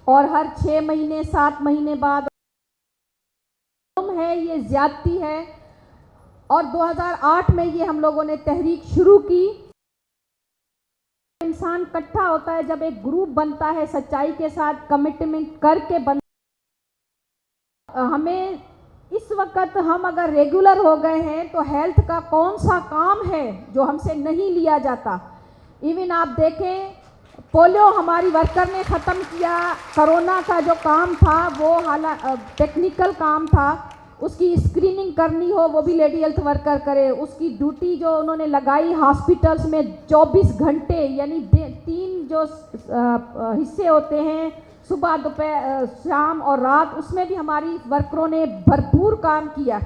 और हर 6 महीने 7 महीने बाद है, ये ज्यादती है। और 2008 में ये हम लोगों ने तहरीक शुरू की। इंसान इकट्ठा होता है जब एक ग्रुप बनता है, सच्चाई के साथ कमिटमेंट करके हमें इस वक्त हम अगर रेगुलर हो गए हैं तो हेल्थ का कौन सा काम है जो हमसे नहीं लिया जाता। इवन आप देखें, पोलियो हमारी वर्कर ने ख़त्म किया। कोरोना का जो काम था वो टेक्निकल काम था, उसकी स्क्रीनिंग करनी हो वो भी लेडी हेल्थ वर्कर करे। उसकी ड्यूटी जो उन्होंने लगाई हॉस्पिटल्स में 24 घंटे, यानी 3 जो हिस्से होते हैं, सुबह दोपहर शाम और रात, उसमें भी हमारी वर्करों ने भरपूर काम किया।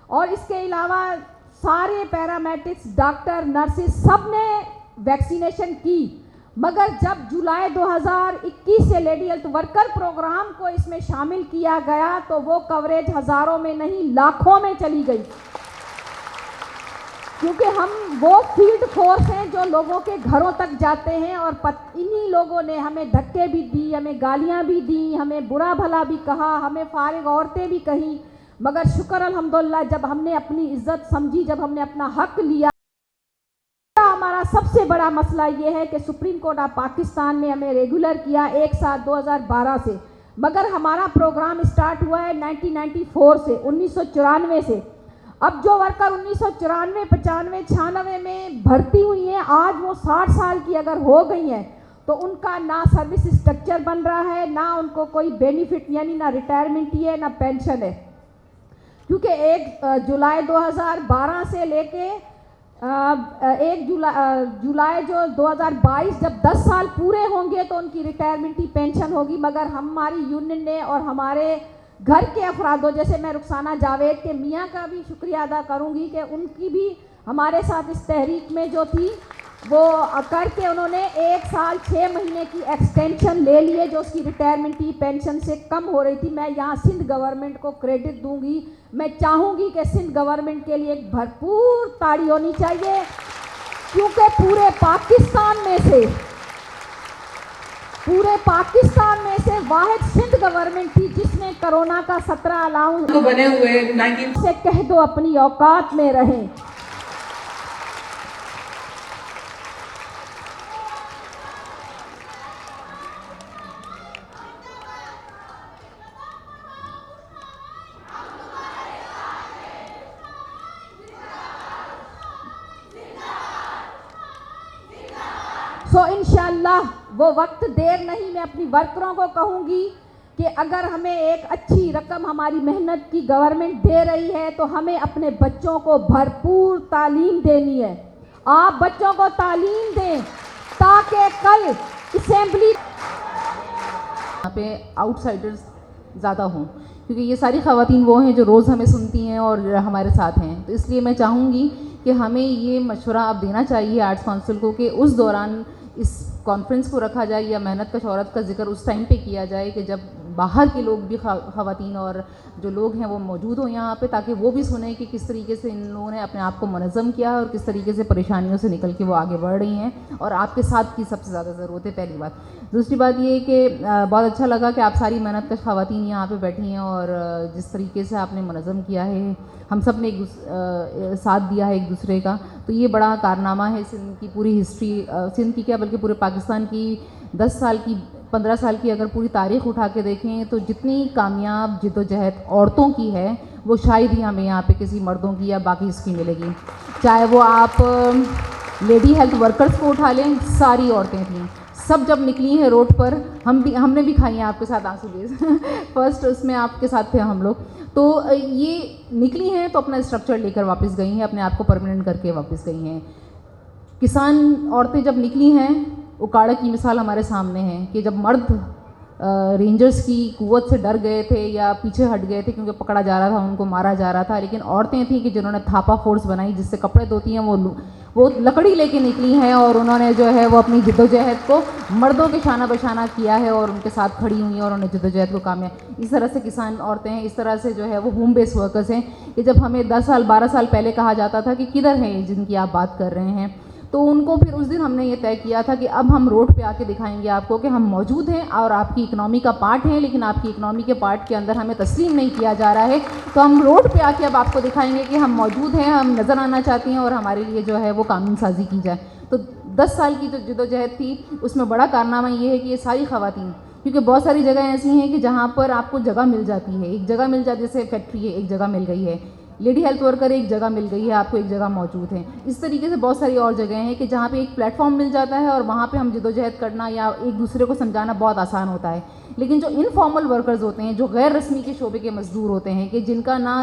और इसके अलावा सारे पैरामेडिक्स, डॉक्टर, नर्सेस सब ने वैक्सीनेशन की। मगर जब जुलाई 2021 से लेडी हेल्थ वर्कर प्रोग्राम को इसमें शामिल किया गया तो वो कवरेज हज़ारों में नहीं लाखों में चली गई, क्योंकि हम वो फील्ड फोर्स हैं जो लोगों के घरों तक जाते हैं। और इन्हीं लोगों ने हमें धक्के भी दी, हमें गालियां भी दी, हमें बुरा भला भी कहा, हमें फारिग औरतें भी कहीं। मगर शुक्र अल्हम्दुलिल्लाह, जब हमने अपनी इज्जत समझी, जब हमने अपना हक लिया। हमारा सबसे बड़ा मसला ये है कि सुप्रीम कोर्ट ऑफ पाकिस्तान ने हमें रेगुलर किया 1/7/2012 से, मगर हमारा प्रोग्राम स्टार्ट हुआ है 1994 से, 1994 से। अब जो वर्कर 1994, 95, 96 में भर्ती हुई हैं, आज वो 60 साल की अगर हो गई हैं तो उनका ना सर्विस स्ट्रक्चर बन रहा है, ना उनको कोई बेनिफिट, यानी ना रिटायरमेंट ही है ना पेंशन है। क्योंकि 1 जुलाई 2012 से लेके 1 जुलाई जो 2022, जब 10 साल पूरे होंगे तो उनकी रिटायरमेंट ही पेंशन होगी। मगर हमारी यूनियन ने और हमारे घर के अफरादों, जैसे मैं रुखसाना जावेद के मियाँ का भी शुक्रिया अदा करूँगी कि उनकी भी हमारे साथ इस तहरीक में जो थी वो करके उन्होंने 1 साल 6 महीने की एक्सटेंशन ले लिए, जो उसकी रिटायरमेंट की पेंशन से कम हो रही थी। मैं यहाँ सिंध गवर्नमेंट को क्रेडिट दूंगी। मैं चाहूँगी कि सिंध गवर्नमेंट के लिए एक भरपूर ताड़ी होनी चाहिए, क्योंकि पूरे पाकिस्तान में से वाहिद सिंध गवर्नमेंट थी जिसने कोरोना का 17 अलाउंस तो बने हुए 19 से कह दो अपनी औकात में रहें। तो इंशाअल्लाह वो वक्त देर नहीं। मैं अपनी वर्करों को कहूँगी कि अगर हमें एक अच्छी रकम हमारी मेहनत की गवर्नमेंट दे रही है तो हमें अपने बच्चों को भरपूर तालीम देनी है। आप बच्चों को तालीम दें ताकि कल असेंबली यहाँ पे आउटसाइडर्स ज़्यादा हों, क्योंकि ये सारी ख़वातीन वो हैं जो रोज़ हमें सुनती हैं और हमारे साथ हैं। तो इसलिए मैं चाहूँगी कि हमें ये मशवरा आप देना चाहिए आर्ट्स काउंसिल को कि उस दौरान इस कॉन्फ्रेंस को रखा जाए या मेहनत कश औरत का जिक्र उस टाइम पे किया जाए कि जब बाहर के लोग भी, ख़वातीन और जो लोग हैं वो मौजूद हों यहाँ पे, ताकि वो भी सुने कि किस तरीके से इन लोगों ने अपने आप को मुनज़्ज़म किया और किस तरीके से परेशानियों से निकल के वो आगे बढ़ रही हैं और आपके साथ की सबसे ज़्यादा ज़रूरत है, पहली बात। दूसरी बात ये कि बहुत अच्छा लगा कि आप सारी मेहनत कश ख़वातीन यहाँ पे बैठी हैं और जिस तरीके से आपने मुनज़्ज़म किया है, हम सब ने एक साथ दिया है एक दूसरे का, तो ये बड़ा कारनामा है। सिंध की पूरी हिस्ट्री, सिंध की क्या बल्कि पूरे पाकिस्तान की 10 साल की 15 साल की अगर पूरी तारीख़ उठा के देखें तो जितनी कामयाब जिद्दोजहद औरतों की है वो शायद ही हमें यहाँ पे किसी मर्दों की या बाकी इसकी मिलेगी। चाहे वो आप लेडी हेल्थ वर्कर्स को उठा लें, सारी औरतें थीं, सब जब निकली हैं रोड पर, हमने भी खाई हैं आपके साथ आंसू गैस फर्स्ट उसमें आपके साथ थे हम लोग। तो ये निकली हैं तो अपना स्ट्रक्चर लेकर वापस गई हैं, अपने आप को परमानेंट करके वापस गई हैं। किसान औरतें जब निकली हैं, उकाड़ा की मिसाल हमारे सामने है कि जब मर्द रेंजर्स की कुव्वत से डर गए थे या पीछे हट गए थे क्योंकि पकड़ा जा रहा था, उनको मारा जा रहा था, लेकिन औरतें थीं कि जिन्होंने थापा फोर्स बनाई जिससे कपड़े धोती हैं, वो लकड़ी लेके निकली हैं और उन्होंने जो है वो अपनी जिद्दोजहद को मर्दों के शाना बशाना किया है और उनके साथ खड़ी हुई हैं और उन्होंने जिद्दोजहद को कामयाब। इस तरह से किसान औरतें हैं, इस तरह से जो है वो होम बेस्ड वर्कर्स हैं कि जब हमें 10 साल 12 साल पहले कहा जाता था कि किधर हैं जिनकी आप बात कर रहे हैं, तो उनको फिर उस दिन हमने ये तय किया था कि अब हम रोड पे आके दिखाएंगे आपको कि हम मौजूद हैं और आपकी इकनॉमी का पार्ट हैं, लेकिन आपकी इकनॉमी के पार्ट के अंदर हमें तस्लीम नहीं किया जा रहा है। तो हम रोड पे आके अब आपको दिखाएंगे कि हम मौजूद हैं, हम नज़र आना चाहते हैं और हमारे लिए जो है वो कानून साजी की जाए। तो 10 साल की जो जद्दोजहद थी उसमें बड़ा कारनामा ये है कि ये सारी ख़वातीन, क्योंकि बहुत सारी जगह ऐसी हैं कि जहाँ पर आपको जगह मिल जाती है, एक जगह मिल जाती है, जैसे फैक्ट्री है एक जगह मिल गई है, लेडी हेल्थ वर्कर एक जगह मिल गई है, आपको एक जगह मौजूद है। इस तरीके से बहुत सारी और जगह हैं कि जहाँ पे एक प्लेटफॉर्म मिल जाता है और वहाँ पे हम जद्दोजहद करना या एक दूसरे को समझाना बहुत आसान होता है। लेकिन जो इनफॉर्मल वर्कर्स होते हैं, जो गैर रस्मी के शोबे के मजदूर होते हैं कि जिनका ना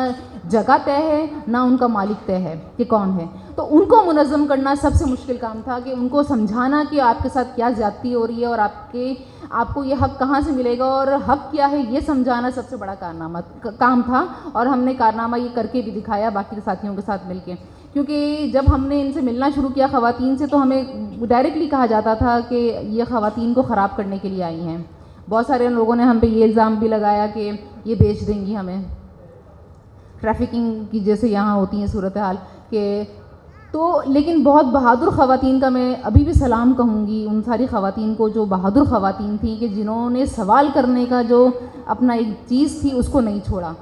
जगह तय है ना उनका मालिक तय है कि कौन है, तो उनको मुनज़्ज़म करना सबसे मुश्किल काम था कि उनको समझाना कि आपके साथ क्या ज़्यादती हो रही है और आपको ये हक़ कहाँ से मिलेगा और हक़ क्या है, ये समझाना सबसे बड़ा काम था। और हमने कारनामा ये करके भी दिखाया बाकी साथियों के साथ मिलके, क्योंकि जब हमने इनसे मिलना शुरू किया ख़वातीन से, तो हमें डायरेक्टली कहा जाता था कि ये ख़वातीन को ख़राब करने के लिए आई हैं। बहुत सारे लोगों ने हम पे ये इल्ज़ाम भी लगाया कि ये बेच देंगी हमें, ट्रैफिकिंग की जैसे यहाँ होती हैं सूरत हाल के। तो लेकिन बहुत बहादुर ख़वातीन का मैं अभी भी सलाम कहूँगी उन सारी ख़वातीन को जो बहादुर ख़वातीन थी कि जिन्होंने सवाल करने का जो अपना एक चीज़ थी उसको नहीं छोड़ा।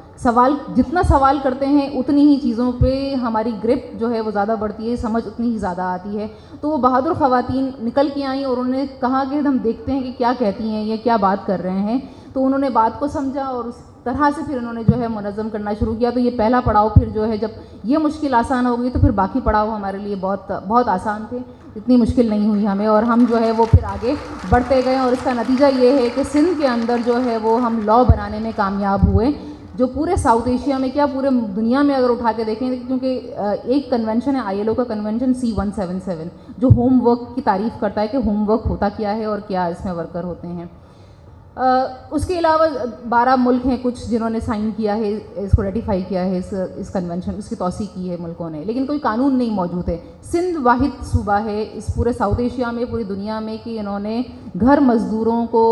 जितना सवाल करते हैं उतनी ही चीज़ों पे हमारी ग्रिप जो है वो ज़्यादा बढ़ती है, समझ उतनी ही ज़्यादा आती है। तो वो बहादुर ख़वातीन निकल के आई और उन्होंने कहा कि हम देखते हैं कि क्या कहती हैं, ये क्या बात कर रहे हैं। तो उन्होंने बात को समझा और उस तरह से फिर उन्होंने जो है मुनज़्ज़म करना शुरू किया। तो ये पहला पड़ाव फिर जो है, जब ये मुश्किल आसान हो गई तो फिर बाकी पड़ाव हमारे लिए बहुत आसान थे, इतनी मुश्किल नहीं हुई हमें, और हम जो है वो फिर आगे बढ़ते गए। और इसका नतीजा ये है कि सिंध के अंदर जो है वो हम लॉ बनाने में कामयाब हुए, जो पूरे साउथ एशिया में क्या पूरे दुनिया में अगर उठा के देखें, क्योंकि एक कन्वेंशन है ILO का कन्वेंशन C177 जो होमवर्क की तारीफ़ करता है कि होमवर्क होता क्या है और क्या इसमें वर्कर होते हैं। उसके अलावा 12 मुल्क हैं कुछ जिन्होंने साइन किया है, इसको रेटिफाई किया है, इस कन्वेंशन, उसकी तौसीक़ की है मुल्कों ने, लेकिन कोई कानून नहीं मौजूद है। सिंध वाहिद सूबा है इस पूरे साउथ एशिया में, पूरी दुनिया में, कि इन्होंने घर मज़दूरों को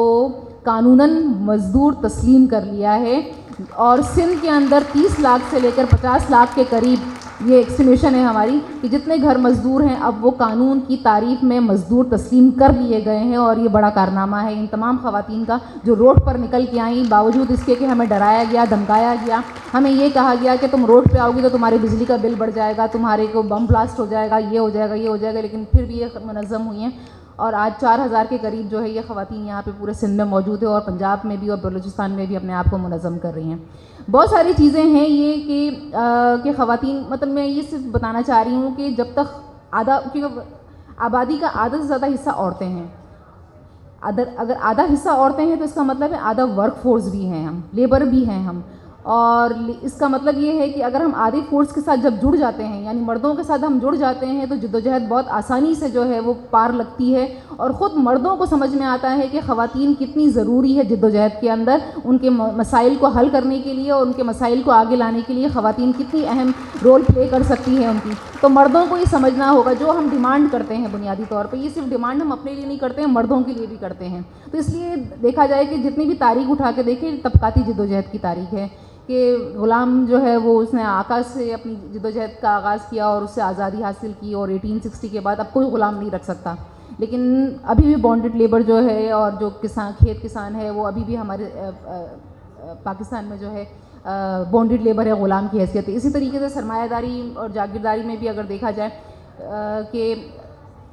कानूनन मज़दूर तस्लीम कर लिया है। और सिंध के अंदर 30 लाख से लेकर 50 लाख के करीब ये एस्टिमेशन है हमारी कि जितने घर मज़दूर हैं अब वो कानून की तारीफ़ में मज़दूर तस्लीम कर लिए गए हैं। और ये बड़ा कारनामा है इन तमाम ख़वातीन का जो रोड पर निकल के आई, बावजूद इसके कि हमें डराया गया, धमकाया गया, हमें ये कहा गया कि तुम रोड पे आओगी तो तुम्हारे बिजली का बिल बढ़ जाएगा, तुम्हारे को बम ब्लास्ट हो जाएगा, ये हो जाएगा, ये हो जाएगा, लेकिन फिर भी ये मुनज़्ज़म हुई हैं। और आज 4000 के करीब जो है ये ख़वातीन यहाँ पे पूरे सिंध में मौजूद है और पंजाब में भी और बलूचिस्तान में भी अपने आप को मुनज़्ज़म कर रही हैं। बहुत सारी चीज़ें हैं ये कि ख़वातीन, मतलब मैं ये सिर्फ बताना चाह रही हूँ कि जब तक क्योंकि आबादी का आधा से ज़्यादा हिस्सा औरतें हैं, अगर आधा हिस्सा औरतें हैं तो इसका मतलब है आधा वर्क फोर्स भी हैं हम, लेबर भी हैं हम। और इसका मतलब ये है कि अगर हम आधी फोर्स के साथ जब जुड़ जाते हैं, यानी मर्दों के साथ हम जुड़ जाते हैं, तो जद्दोजहद बहुत आसानी से जो है वो पार लगती है। और ख़ुद मर्दों को समझ में आता है कि ख़वातीन कितनी ज़रूरी है जद्दोजहद के अंदर, उनके मसाइल को हल करने के लिए और उनके मसाइल को आगे लाने के लिए ख़वातीन कितनी अहम रोल प्ले कर सकती है उनकी। तो मर्दों को ये समझना होगा, जो हम डिमांड करते हैं बुनियादी तौर पर, ये सिर्फ डिमांड हम अपने लिए नहीं करते हैं, मर्दों के लिए भी करते हैं। तो इसलिए देखा जाए कि जितनी भी तारीख उठा के देखें, तबकाती जद्दोजहद की तारीख है कि ग़ुलाम जो है वो उसने आका से अपनी जद्दोजहद का आगाज़ किया और उससे आज़ादी हासिल की, और 1860 के बाद अब कोई ग़ुलाम नहीं रख सकता। लेकिन अभी भी बॉन्डेड लेबर जो है और जो खेत किसान है वो अभी भी हमारे पाकिस्तान में जो है बॉन्डेड लेबर है, ग़ुलाम की हैसियत है। इसी तरीके से सरमायादारी और जागीरदारी में भी अगर देखा जाए कि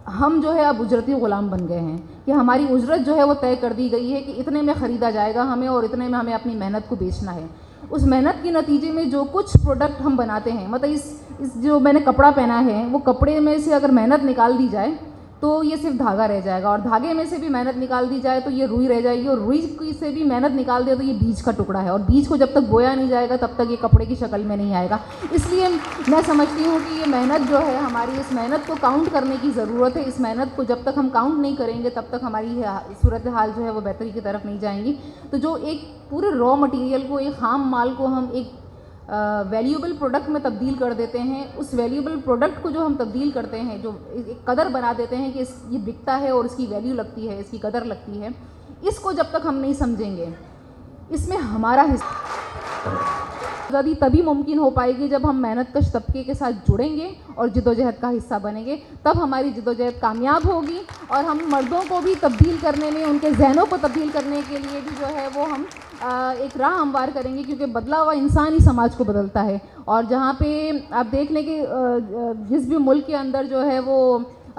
हम जो है अब उजरती ग़ुलाम बन गए हैं कि हमारी उजरत जो है वो तय कर दी गई है कि इतने में ख़रीदा जाएगा हमें और इतने में हमें अपनी मेहनत को बेचना है। उस मेहनत के नतीजे में जो कुछ प्रोडक्ट हम बनाते हैं, मतलब इस जो मैंने कपड़ा पहना है वो कपड़े में से अगर मेहनत निकाल दी जाए तो ये सिर्फ धागा रह जाएगा, और धागे में से भी मेहनत निकाल दी जाए तो ये रुई रह जाएगी, और रुई से भी मेहनत निकाल दे तो ये बीज का टुकड़ा है, और बीज को जब तक बोया नहीं जाएगा तब तक ये कपड़े की शक्ल में नहीं आएगा। इसलिए मैं समझती हूँ कि ये मेहनत जो है हमारी, इस मेहनत को काउंट करने की ज़रूरत है। इस मेहनत को जब तक हम काउंट नहीं करेंगे तब तक हमारी सूरत हाल जो है वो बेहतरी की तरफ नहीं जाएंगी। तो जो एक पूरे रॉ मटीरियल को, एक खाम माल को हम एक वैल्यूएबल प्रोडक्ट में तब्दील कर देते हैं, उस वैल्यूएबल प्रोडक्ट को जो हम तब्दील करते हैं, जो एक कदर बना देते हैं कि ये बिकता है और इसकी वैल्यू लगती है, इसकी कदर लगती है, इसको जब तक हम नहीं समझेंगे, इसमें हमारा हिस्सा आज़ादी तभी मुमकिन हो पाएगी जब हम मेहनतकश तबके के साथ जुड़ेंगे और जद्दोजहद का हिस्सा बनेंगे, तब हमारी जद्दोजहद कामयाब होगी। और हम मर्दों को भी तब्दील करने में, उनके जहनों को तब्दील करने के लिए भी जो है वो हम एक राह हमवार करेंगे, क्योंकि बदला हुआ इंसान ही समाज को बदलता है। और जहाँ पे आप देख लें कि जिस भी मुल्क के अंदर जो है वो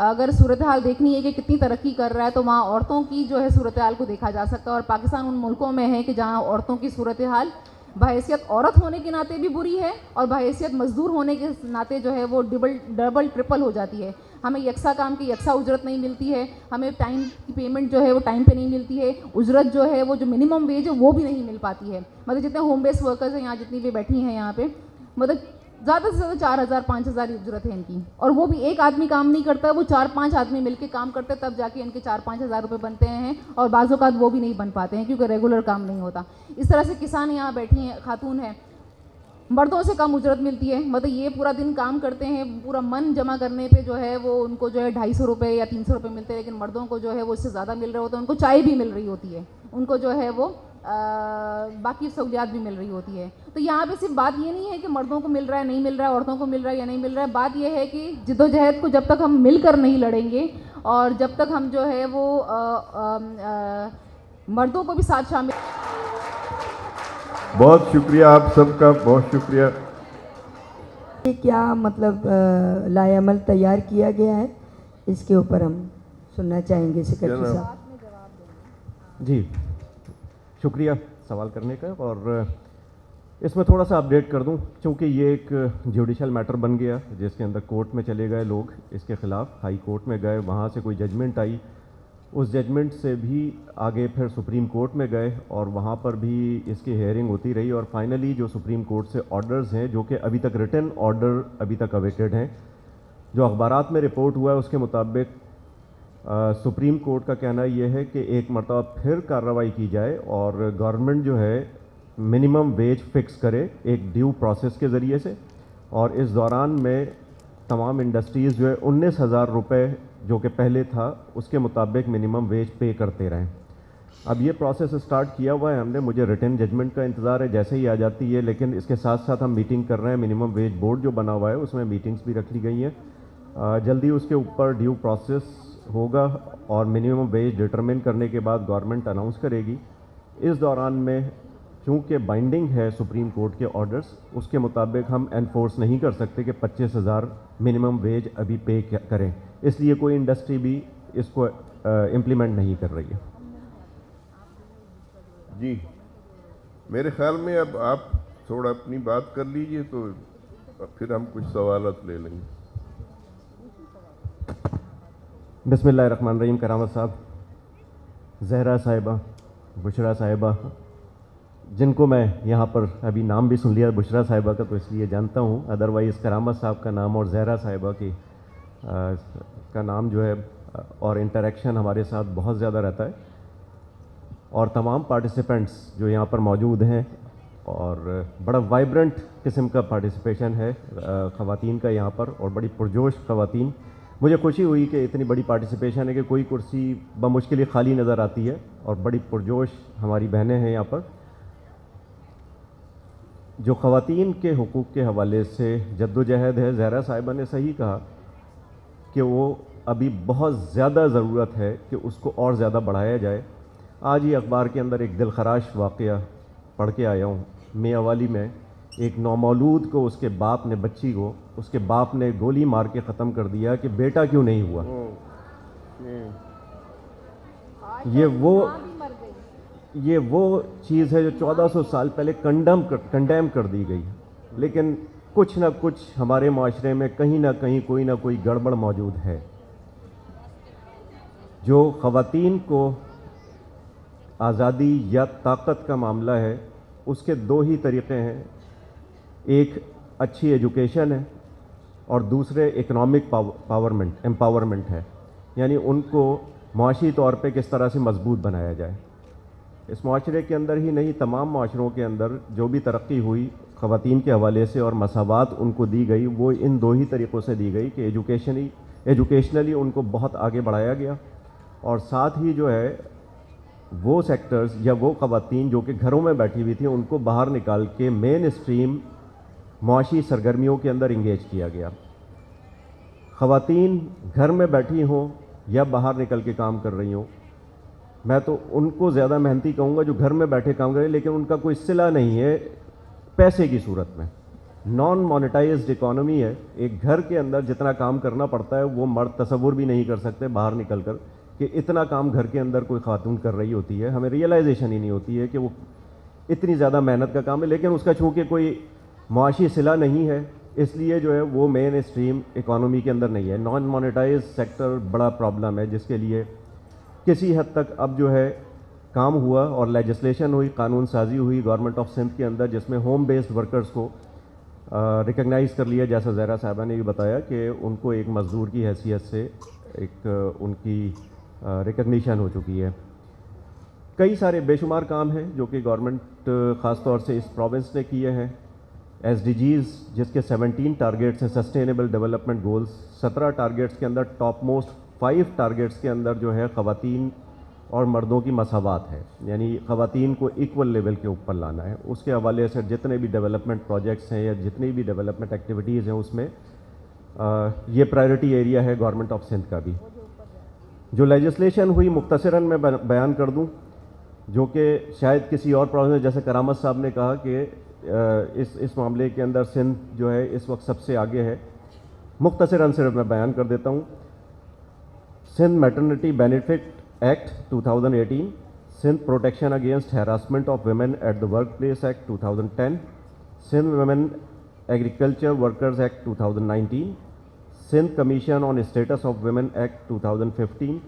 अगर सूरत हाल देखनी है कि कितनी तरक्की कर रहा है, तो वहाँ औरतों की जो है सूरत हाल को देखा जा सकता है। और पाकिस्तान उन मुल्कों में है कि जहाँ औरतों की सूरत हाल बहैसियत औरत होने के नाते भी बुरी है और बहैसियत मजदूर होने के नाते जो है वो डबल ट्रिपल हो जाती है। हमें यकसा काम की यकसा उजरत नहीं मिलती है, हमें टाइम की पेमेंट जो है वो टाइम पे नहीं मिलती है, उजरत जो है वो जो मिनिमम वेज है वो भी नहीं मिल पाती है। मतलब जितने होम बेस्ड वर्कर्स हैं यहाँ, जितनी भी बैठी हैं यहाँ पे, मतलब ज़्यादा से ज़्यादा 4,000 5,000 उजरत है इनकी, और वो भी एक आदमी काम नहीं करता है, वो 4-5 आदमी मिलके काम करते हैं, तब जाके इनके 4-5 हज़ार रुपये बनते हैं। और बाज़ औक़ात वो भी नहीं बन पाते हैं क्योंकि रेगुलर काम नहीं होता। इस तरह से किसान यहाँ बैठी हैं, खातून हैं, मर्दों से कम उजरत मिलती है। मतलब ये पूरा दिन काम करते हैं, पूरा मन जमा करने पे जो है वो उनको जो है 250 रुपये या 300 रुपये मिलते हैं, लेकिन मर्दों को जो है वो उससे ज़्यादा मिल रहे होते हैं। उनको चाय भी मिल रही होती है, उनको जो है वो बाकी सहूलियात भी मिल रही होती है। तो यहाँ पे सिर्फ बात ये नहीं है कि मर्दों को मिल रहा है नहीं मिल रहा है, औरतों को मिल रहा है या नहीं मिल रहा है। बात ये है कि जद्दोजहद को जब तक हम मिलकर नहीं लड़ेंगे और जब तक हम जो है वो मर्दों को भी साथ शामिल। बहुत शुक्रिया आप सबका, बहुत शुक्रिया। क्या मतलब लाएअमल तैयार किया गया है, इसके ऊपर हम सुनना चाहेंगे सेक्रेटरी साहब। जी शुक्रिया सवाल करने का। और इसमें थोड़ा सा अपडेट कर दूं, क्योंकि ये एक जुडिशल मैटर बन गया जिसके अंदर कोर्ट में चले गए लोग, इसके ख़िलाफ़ हाई कोर्ट में गए, वहाँ से कोई जजमेंट आई, उस जजमेंट से भी आगे फिर सुप्रीम कोर्ट में गए और वहाँ पर भी इसकी हेयरिंग होती रही। और फाइनली जो सुप्रीम कोर्ट से ऑर्डर्स हैं, जो कि अभी तक रिटन ऑर्डर अभी तक अवेटेड हैं, जो अखबारात में रिपोर्ट हुआ है उसके मुताबिक सुप्रीम कोर्ट का कहना यह है कि एक मरतबा फिर कार्रवाई की जाए और गवर्नमेंट जो है मिनिमम वेज फिक्स करे एक ड्यू प्रोसेस के ज़रिए से, और इस दौरान में तमाम इंडस्ट्रीज़ जो है 19,000 रुपये जो कि पहले था उसके मुताबिक मिनिमम वेज पे करते रहें। अब ये प्रोसेस स्टार्ट किया हुआ है हमने, मुझे रिटन जजमेंट का इंतज़ार है जैसे ही आ जाती है, लेकिन इसके साथ साथ हम मीटिंग कर रहे हैं। मिनिमम वेज बोर्ड जो बना हुआ है उसमें मीटिंग्स भी रख ली गई हैं। जल्दी उसके ऊपर ड्यू प्रोसेस होगा और मिनिमम वेज डिटरमिन करने के बाद गवर्नमेंट अनाउंस करेगी। इस दौरान में चूँकि बाइंडिंग है सुप्रीम कोर्ट के ऑर्डर्स, उसके मुताबिक हम एनफोर्स नहीं कर सकते कि 25,000 मिनिमम वेज अभी पे करें, इसलिए कोई इंडस्ट्री भी इसको इम्प्लीमेंट नहीं कर रही है। जी मेरे ख्याल में अब आप थोड़ा अपनी बात कर लीजिए तो फिर हम कुछ सवालात ले लेंगे। बिस्मिल्लाहिर्रहमानिर्रहीम। करामत साहब, जहरा साहिबा, बुशरा साहिबा, जिनको मैं यहाँ पर अभी नाम भी सुन लिया बुशरा साहिबा का तो इसलिए जानता हूँ, अदरवाइज़ करामत साहब का नाम और जहरा साहिबा की का नाम जो है और इंटरेक्शन हमारे साथ बहुत ज़्यादा रहता है। और तमाम पार्टिसिपेंट्स जो यहाँ पर मौजूद हैं और बड़ा वाइब्रेंट किस्म का पार्टिसिपेशन है ख़वातीन का यहाँ पर, और बड़ी पुरजोश ख़वातीन। मुझे खुशी हुई कि इतनी बड़ी पार्टिसिपेशन है कि कोई कुर्सी बमुश्किल खाली नज़र आती है और बड़ी पुरजोश हमारी बहनें हैं यहाँ पर। जो ख़वातीन के हुकूक़ के हवाले से जद्दोजहद है, ज़हरा साहिबा ने सही कहा कि वो अभी बहुत ज़्यादा ज़रूरत है कि उसको और ज़्यादा बढ़ाया जाए। आज ही अखबार के अंदर एक दिलखराश वाक़या पढ़ के आया हूँ। मियाँवाली में एक नौमौलूद को उसके बाप ने, बच्ची को उसके बाप ने गोली मार के ख़त्म कर दिया कि बेटा क्यों नहीं हुआ। ये वो चीज़ है जो 1400 साल पहले कंडेम कर दी गई, लेकिन कुछ ना कुछ हमारे माशरे में कहीं ना कहीं कोई ना कोई गड़बड़ मौजूद है। जो ख़वातीन को आज़ादी या ताकत का मामला है, उसके दो ही तरीक़े हैं, एक अच्छी एजुकेशन है और दूसरे इकनॉमिक एम्पावरमेंट है, यानी उनको माशी तौर पे किस तरह से मजबूत बनाया जाए। इस माशरे के अंदर ही नहीं, तमाम माशरों के अंदर जो भी तरक्की हुई ख़वातीन के हवाले से और मसावात उनको दी गई, वो इन दो ही तरीक़ों से दी गई कि एजुकेशनली उनको बहुत आगे बढ़ाया गया और साथ ही जो है वो सेक्टर्स या वो ख़वातीन जो कि घरों में बैठी हुई थी उनको बाहर निकाल के मेन स्ट्रीम मुआशी सरगर्मियों के अंदर इंगेज किया गया। ख़वातीन घर में बैठी हों या बाहर निकल के काम कर रही हों, मैं तो उनको ज़्यादा मेहनती कहूँगा जो घर में बैठे काम करें, लेकिन उनका कोई सिला नहीं है पैसे की सूरत में। नॉन मोनेटाइज्ड इकोनॉमी है। एक घर के अंदर जितना काम करना पड़ता है वो मर्द तसव्वुर भी नहीं कर सकते बाहर निकल कर कि इतना काम घर के अंदर कोई खातून कर रही होती है। हमें रियलाइजेशन ही नहीं होती है कि वो इतनी ज़्यादा मेहनत का काम है, लेकिन उसका चूँकि कोई मुआशी सिला नहीं है इसलिए जो है वो मेन स्ट्रीम इकोनॉमी के अंदर नहीं है। नॉन मोनेटाइज सेक्टर बड़ा प्रॉब्लम है जिसके लिए किसी हद तक अब जो है काम हुआ और लेजिस्लेशन हुई, कानून साजी हुई गवर्नमेंट ऑफ सिंध के अंदर, जिसमें होम बेस्ड वर्कर्स को रिकग्नाइज़ कर लिया। जैसा ज़हरा साहिबा ने भी बताया कि उनको एक मज़दूर की हैसियत से एक उनकी रिकग्निशन हो चुकी है। कई सारे बेशुमार काम हैं जो कि गवर्नमेंट ख़ास तौर से इस प्रोविंस ने किए हैं। SDGs जिसके 17 टारगेट्स हैं, सस्टेनेबल डेवलपमेंट गोल्स, 17 टारगेट्स के अंदर टॉप मोस्ट 5 टारगेट्स के अंदर जो है ख़वातीन और मर्दों की मसावात है, यानी ख़वातीन को इक्वल लेवल के ऊपर लाना है। उसके हवाले से जितने भी डेवलपमेंट प्रोजेक्ट्स हैं या जितनी भी डेवलपमेंट एक्टिविटीज़ हैं उसमें ये प्रायोरिटी एरिया है गवर्नमेंट ऑफ सिंध का भी। जो लेजिस्लेशन हुई मुख्तसरन में बयान कर दूं, जो कि शायद किसी और प्रोविंस जैसे करामत साहब ने कहा कि इस मामले के अंदर सिंध जो है इस वक्त सबसे आगे है। मुख्तसरन सिर्फ मैं बयान कर देता हूँ। Sindh maternity benefit act 2018, Sindh protection against harassment of women at the workplace act 2010, Sindh women agriculture workers act 2019, Sindh commission on status of women act 2015,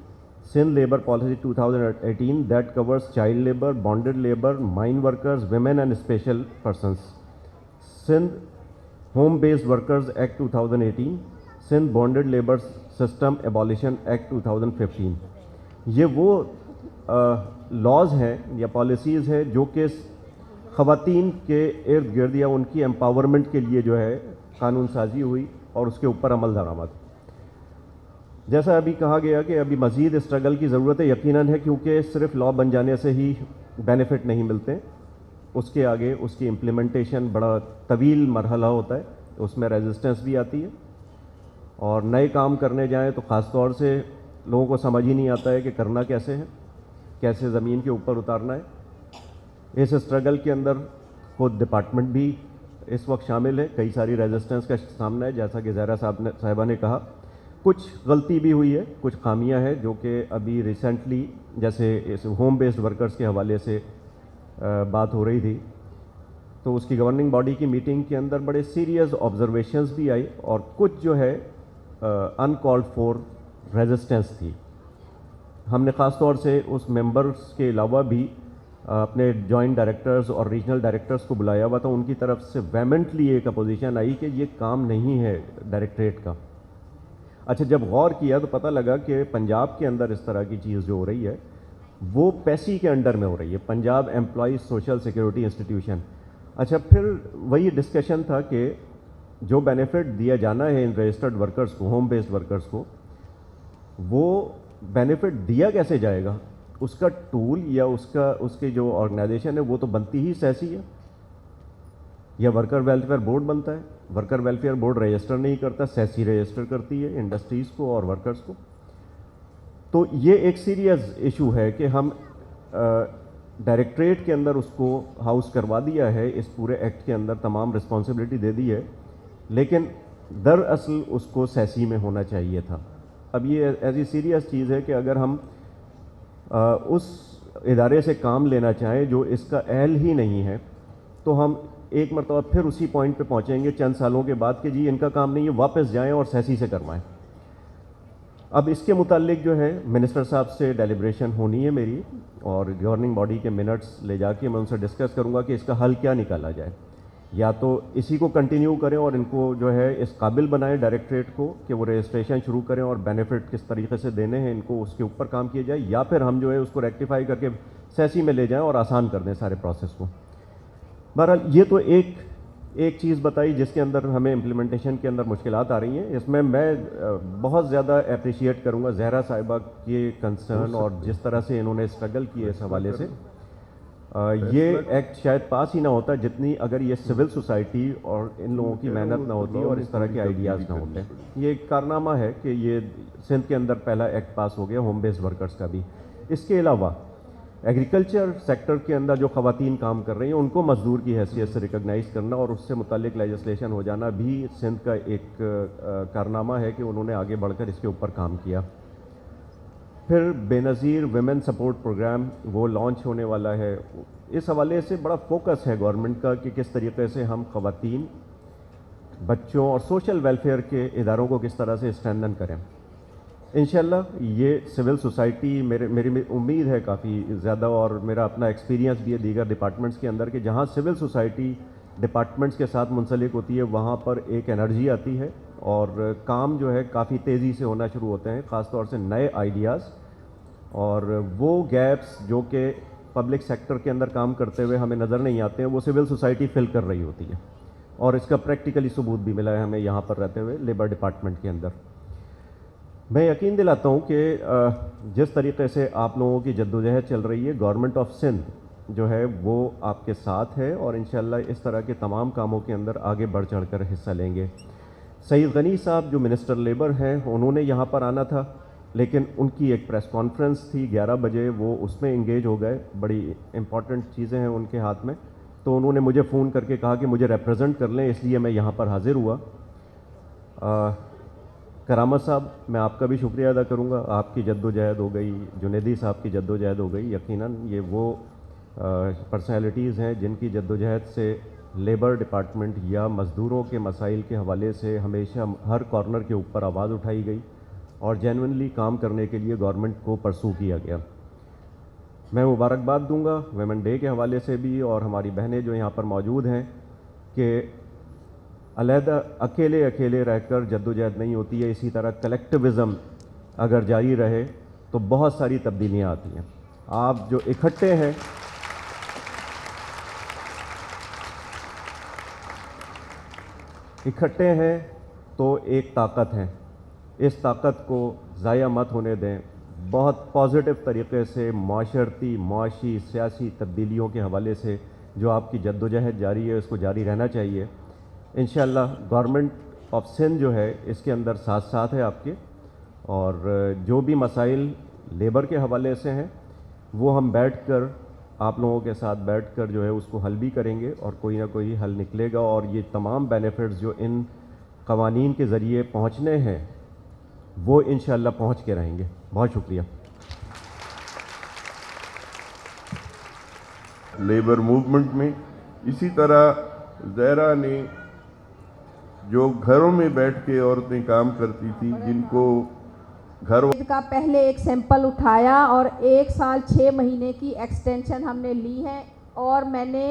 Sindh labour policy 2018 that covers child labour, bonded labour, mine workers, women and special persons, Sindh home based workers act 2018, Sindh bonded labour system abolition act 2015। ये वो laws हैं या policies हैं जो कि ख़वातीन के इर्द गिर्द या उनकी एम्पावरमेंट के लिए जो है कानून साजी हुई और उसके ऊपर अमल दरामद। जैसा अभी कहा गया कि अभी मज़ीद स्ट्रगल की ज़रूरत है, यकीनन है, क्योंकि सिर्फ लॉ बन जाने से ही बेनिफिट नहीं मिलते। उसके आगे उसकी इम्प्लीमेंटेशन बड़ा तवील मरहला होता है, उसमें रेजिस्टेंस भी आती है और नए काम करने जाएं तो ख़ास तौर से लोगों को समझ ही नहीं आता है कि करना कैसे है, कैसे ज़मीन के ऊपर उतारना है। इस स्ट्रगल के अंदर खुद डिपार्टमेंट भी इस वक्त शामिल है, कई सारी रेजिस्टेंस का सामना है। जैसा कि ज़हरा साहिबा ने कहा, कुछ गलती भी हुई है, कुछ खामियां हैं जो कि अभी रिसेंटली जैसे इस होम बेस्ड वर्कर्स के हवाले से बात हो रही थी, तो उसकी गवर्निंग बॉडी की मीटिंग के अंदर बड़े सीरियस ऑब्जर्वेशंस भी आई और कुछ जो है अनकॉल्ड फॉर रेजिस्टेंस थी। हमने ख़ास तौर से उस मेंबर्स के अलावा भी अपने जॉइंट डायरेक्टर्स और रीजनल डायरेक्टर्स को बुलाया हुआ था। उनकी तरफ से वेमेंटली एक अपोजिशन आई कि ये काम नहीं है डायरेक्टरेट का। अच्छा, जब गौर किया तो पता लगा कि पंजाब के अंदर इस तरह की चीज़ जो हो रही है वो पैसी के अंडर में हो रही है, Punjab employees social security institution. अच्छा, फिर वही डिस्कशन था कि जो बेनिफिट दिया जाना है इन रजिस्टर्ड वर्कर्स को, होम बेस्ड वर्कर्स को, वो बेनिफिट दिया कैसे जाएगा, उसका टूल या उसकी जो ऑर्गेनाइजेशन है वो तो बनती ही सैसी है या वर्कर वेलफेयर बोर्ड बनता है। वर्कर वेलफेयर बोर्ड रजिस्टर नहीं करता, सैसी रजिस्टर करती है इंडस्ट्रीज़ को और वर्कर्स को। तो ये एक सीरियस इशू है कि हम डायरेक्टरेट के अंदर उसको हाउस करवा दिया है, इस पूरे एक्ट के अंदर तमाम रिस्पॉन्सिबिलिटी दे दी है, लेकिन दरअसल उसको सैसी में होना चाहिए था। अब ये ऐसी सीरियस चीज़ है कि अगर हम उस इदारे से काम लेना चाहें जो इसका अहल ही नहीं है, तो हम एक मरतबा फिर उसी पॉइंट पे पहुंचेंगे चंद सालों के बाद कि जी इनका काम नहीं है, वापस जाएं और सैसी से करवाएं। अब इसके मुतालिक जो है मिनिस्टर साहब से डेलिब्रेशन होनी है मेरी, और गवर्निंग बॉडी के मिनट्स ले जाके मैं उनसे डिस्कस करूंगा कि इसका हल क्या निकाला जाए। या तो इसी को कंटिन्यू करें और इनको जो है इस काबिल बनाएं डायरेक्टरेट को कि वो रजिस्ट्रेशन शुरू करें और बेनिफिट किस तरीके से देने हैं इनको उसके ऊपर काम किया जाए, या फिर हम जो है उसको रेक्टिफाई करके सैसी में ले जाएं और आसान कर दें सारे प्रोसेस को। बहरहाल ये तो एक एक चीज़ बताई जिसके अंदर हमें इम्प्लीमेंटेशन के अंदर मुश्किलात आ रही हैं। इसमें मैं बहुत ज़्यादा अप्रिशिएट करूँगा ज़हरा साहिबा के कंसर्न और जिस तरह से इन्होंने स्ट्रगल किए इस हवाले से। ये एक्ट शायद पास ही ना होता जितनी अगर ये सिविल सोसाइटी और इन लोगों की मेहनत ना होती और इस तरह के आइडियाज़ ना होते। ये एक कारनामा है कि ये सिंध के अंदर पहला एक्ट पास हो गया होम बेस्ड वर्कर्स का भी। इसके अलावा एग्रीकल्चर सेक्टर के अंदर जो ख़वातीन काम कर रही हैं उनको मजदूर की हैसियत से रिकॉग्नाइज़ करना और उससे मुतालिक लेजिस्लेशन हो जाना भी सिंध का एक कारनामा है कि उन्होंने आगे बढ़कर इसके ऊपर काम किया। फिर बेनज़ीर वुमेन सपोर्ट प्रोग्राम वो लॉन्च होने वाला है। इस हवाले से बड़ा फोकस है गवर्नमेंट का कि किस तरीके से हम ख़वातीन, बच्चों और सोशल वेलफेयर के इदारों को किस तरह से स्ट्रेंथन करें। इंशाल्लाह ये सिविल सोसाइटी मेरी उम्मीद है काफ़ी ज़्यादा और मेरा अपना एक्सपीरियंस भी है दीगर डिपार्टमेंट्स के अंदर कि जहाँ सिविल सोसाइटी डिपार्टमेंट्स के साथ मुंसलिक होती है वहाँ पर एक एनर्जी आती है और काम जो है काफ़ी तेज़ी से होना शुरू होते हैं, ख़ास तौर से नए आइडियाज़। और वो गैप्स जो कि पब्लिक सेक्टर के अंदर काम करते हुए हमें नज़र नहीं आते हैं वो सिविल सोसाइटी फिल कर रही होती है और इसका प्रैक्टिकली सबूत भी मिला है हमें यहाँ पर रहते हुए लेबर डिपार्टमेंट के अंदर। मैं यकीन दिलाता हूँ कि जिस तरीके से आप लोगों की जद्दोजहद चल रही है, गवर्नमेंट ऑफ सिंध जो है वो आपके साथ है और इंशाल्लाह इस तरह के तमाम कामों के अंदर आगे बढ़ चढ़ कर हिस्सा लेंगे। सईद गनी साहब जो मिनिस्टर लेबर हैं उन्होंने यहाँ पर आना था लेकिन उनकी एक प्रेस कॉन्फ्रेंस थी 11 बजे, वो उसमें इंगेज हो गए। बड़ी इंपॉर्टेंट चीज़ें हैं उनके हाथ में, तो उन्होंने मुझे फ़ोन करके कहा कि मुझे रिप्रेजेंट कर लें, इसलिए मैं यहाँ पर हाज़िर हुआ। करामत साहब, मैं आपका भी शुक्रिया अदा करूँगा। आपकी जद्दोजहद हो गई, जुनैदी साहब की जद्दोजहद हो गई। यकीनन ये वो पर्सनैलिटीज़ हैं जिनकी जद्दोजहद से लेबर डिपार्टमेंट या मज़दूरों के मसाइल के हवाले से हमेशा हर कॉर्नर के ऊपर आवाज़ उठाई गई और जेन्युइनली काम करने के लिए गवर्नमेंट को परसू किया गया। मैं मुबारकबाद दूंगा वुमेन डे के हवाले से भी और हमारी बहनें जो यहाँ पर मौजूद हैं कि अलहदा अकेले अकेले रहकर जद्दोजहद नहीं होती है, इसी तरह कलेक्टिविज़म अगर जारी रहे तो बहुत सारी तब्दीलियाँ आती हैं। आप जो इकट्ठे हैं तो एक ताकत है, इस ताकत को ज़ाया मत होने दें। बहुत पॉजिटिव तरीके से माशरती, माशी, सियासी तब्दीलियों के हवाले से जो आपकी जद्दोजहद जारी है उसको जारी रहना चाहिए। इंशाअल्लाह गवर्नमेंट ऑफ सिंध जो है इसके अंदर साथ साथ है आपके, और जो भी मसाइल लेबर के हवाले से हैं वो हम बैठकर आप लोगों के साथ बैठकर जो है उसको हल भी करेंगे और कोई ना कोई हल निकलेगा और ये तमाम बेनिफिट्स जो इन कवानीन के ज़रिए पहुँचने हैं वो इंशाअल्लाह पहुँच के रहेंगे। बहुत शुक्रिया। लेबर मूवमेंट में इसी तरह ज़हरा ने जो घरों में बैठ के औरतें काम करती थी, जिनको घर का पहले एक सैंपल उठाया और 1 साल 6 महीने की एक्सटेंशन हमने ली है। और मैंने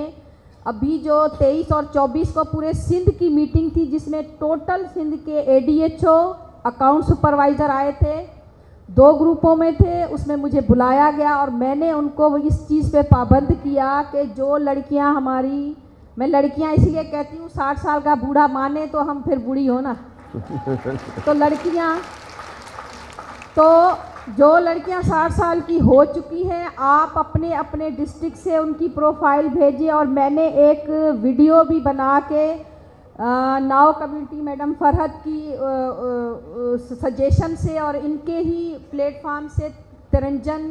अभी जो 23 और 24 को पूरे सिंध की मीटिंग थी जिसमें टोटल सिंध के ADHO, अकाउंट सुपरवाइज़र आए थे, 2 ग्रुपों में थे, उसमें मुझे बुलाया गया और मैंने उनको इस चीज़ पे पाबंद किया कि जो लड़कियां हमारी, मैं लड़कियां इसलिए कहती हूँ 60 साल का बूढ़ा माने तो हम फिर बूढ़ी हो ना तो जो लड़कियां 60 साल की हो चुकी हैं, आप अपने अपने डिस्ट्रिक्ट से उनकी प्रोफाइल भेजिए। और मैंने एक वीडियो भी बना के नाव कम्युनिटी मैडम फरहत की सजेशन से और इनके ही प्लेटफार्म से तिरंजन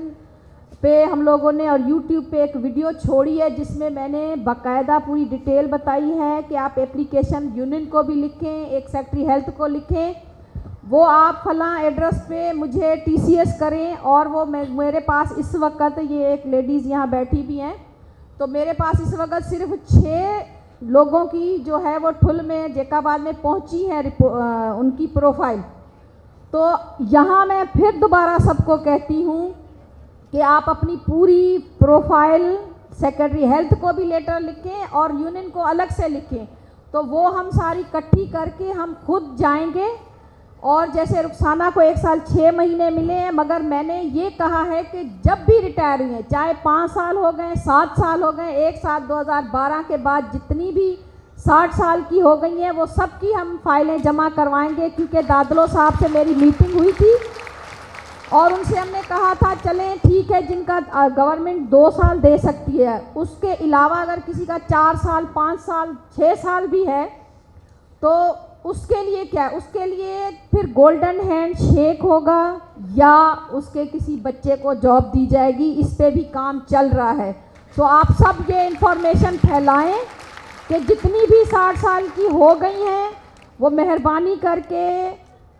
पे हम लोगों ने और यूट्यूब पे एक वीडियो छोड़ी है जिसमें मैंने बाकायदा पूरी डिटेल बताई है कि आप एप्लीकेशन यूनियन को भी लिखें, एक सेक्रेटरी हेल्थ को लिखें, वो आप फलां एड्रेस पे मुझे TCS करें। और वो मेरे पास इस वक्त, ये एक लेडीज़ यहाँ बैठी भी हैं, तो मेरे पास इस वक्त सिर्फ 6 लोगों की जो है वो ठुल में जेकाबाद में पहुँची है उनकी प्रोफाइल। तो यहाँ मैं फिर दोबारा सबको कहती हूँ कि आप अपनी पूरी प्रोफाइल सेक्रेटरी हेल्थ को भी लेटर लिखें और यूनियन को अलग से लिखें, तो वो हम सारी इकट्ठी करके हम खुद जाएंगे। और जैसे रुखसाना को 1 साल 6 महीने मिले हैं, मगर मैंने ये कहा है कि जब भी रिटायर हुए, चाहे 5 साल हो गए, 7 साल हो गए, 1 साल 2012 के बाद जितनी भी 60 साल की हो गई हैं, वो सब की हम फाइलें जमा करवाएंगे, क्योंकि दादलो साहब से मेरी मीटिंग हुई थी और उनसे हमने कहा था चलें ठीक है, जिनका गवर्नमेंट 2 साल दे सकती है, उसके अलावा अगर किसी का 4 साल 5 साल 6 साल भी है तो उसके लिए क्या, उसके लिए फिर गोल्डन हैंड शेक होगा या उसके किसी बच्चे को जॉब दी जाएगी। इस पे भी काम चल रहा है। तो आप सब ये इन्फॉर्मेशन फैलाएं कि जितनी भी 60 साल की हो गई हैं वो मेहरबानी करके,